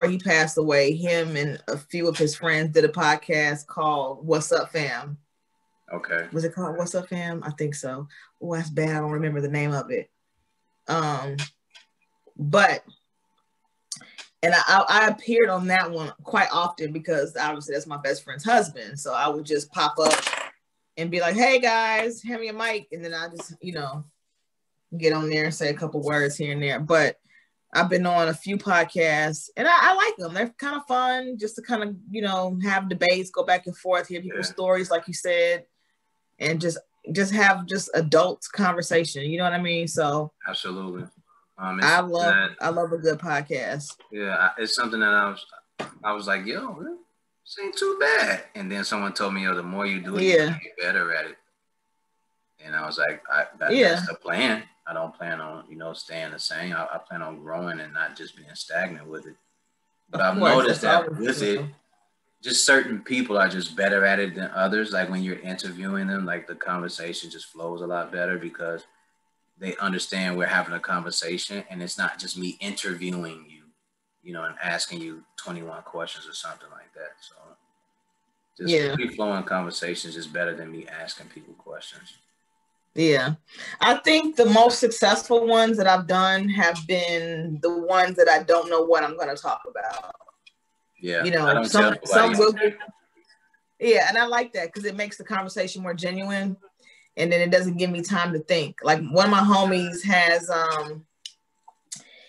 he passed away, him and a few of his friends did a podcast called What's Up Fam. Okay. Was it called What's Up Fam? I think so. Oh, that's bad. I don't remember the name of it. But and I appeared on that one quite often because obviously that's my best friend's husband. So I would just pop up and be like, hey guys, hand me a mic. And then I just, get on there and say a couple words here and there. But I've been on a few podcasts and I like them. They're kind of fun just to kind of, have debates, go back and forth, hear people's stories, like you said, and just have just adult conversation. You know what I mean? So absolutely. I love a good podcast. Yeah, it's something that I was like, yo, this ain't too bad. And then someone told me, yo, the more you do it, you get better at it. And I was like, that's the plan. I don't plan on, staying the same. I plan on growing and not just being stagnant with it. But I've noticed that with it, just certain people are just better at it than others. Like when you're interviewing them, like the conversation just flows a lot better because they understand we're having a conversation and it's not just me interviewing you, and asking you 21 questions or something like that. So just free flowing conversations is better than me asking people questions. Yeah. I think the most successful ones that I've done have been the ones that I don't know what I'm going to talk about. Yeah. Some will get, and I like that because it makes the conversation more genuine. And then it doesn't give me time to think. Like one of my homies has,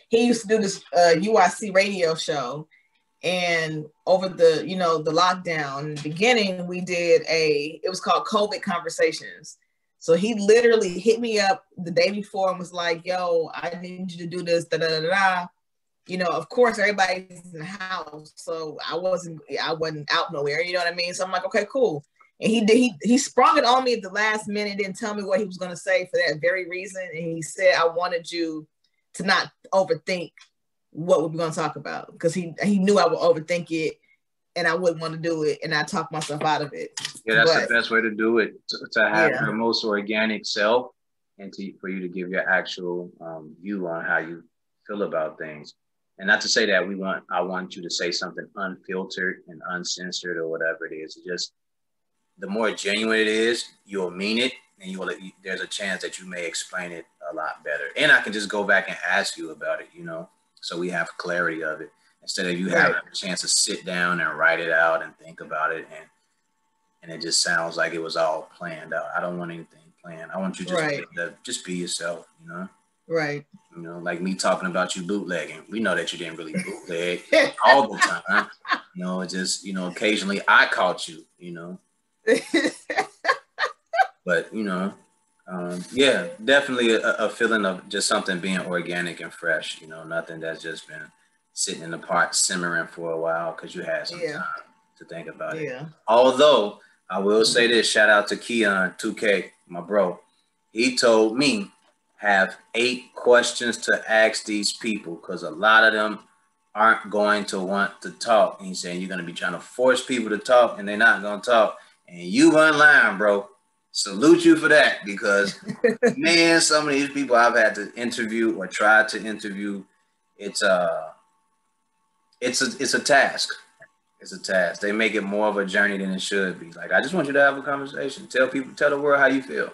he used to do this UIC radio show. And over the, the lockdown, in the beginning, we did it was called COVID Conversations. So he literally hit me up the day before and was like, yo, I need you to do this, da da da da. Of course, everybody's in the house. So I wasn't out nowhere. You know what I mean? So I'm like, okay, cool. And he sprung it on me at the last minute, didn't tell me what he was going to say for that very reason. And he said, I wanted you to not overthink what we're going to talk about because he knew I would overthink it and I wouldn't want to do it. And I talked myself out of it. Yeah, that's the best way to do it, to have your most organic self and for you to give your actual view on how you feel about things. And not to say that I want you to say something unfiltered and uncensored or whatever it is. It's just, the more genuine it is, you'll mean it, and there's a chance that you may explain it a lot better. And I can just go back and ask you about it, so we have clarity of it instead of you having a chance to sit down and write it out and think about it, and it just sounds like it was all planned out. I don't want anything planned. I want you to just be yourself, Right. Like me talking about you bootlegging. We know that you didn't really bootleg all the time. It's just, occasionally I caught you, But, definitely a feeling of just something being organic and fresh, nothing that's just been sitting in the pot simmering for a while because you had some time to think about it. Although I will say this, shout out to Keon 2K, my bro. He told me have 8 questions to ask these people because a lot of them aren't going to want to talk. And he's saying you're going to be trying to force people to talk and they're not going to talk. And you online, bro. Salute you for that because, man, some of these people I've had to interview or tried to interview, it's a task. It's a task. They make it more of a journey than it should be. Like, I just want you to have a conversation. Tell the world how you feel.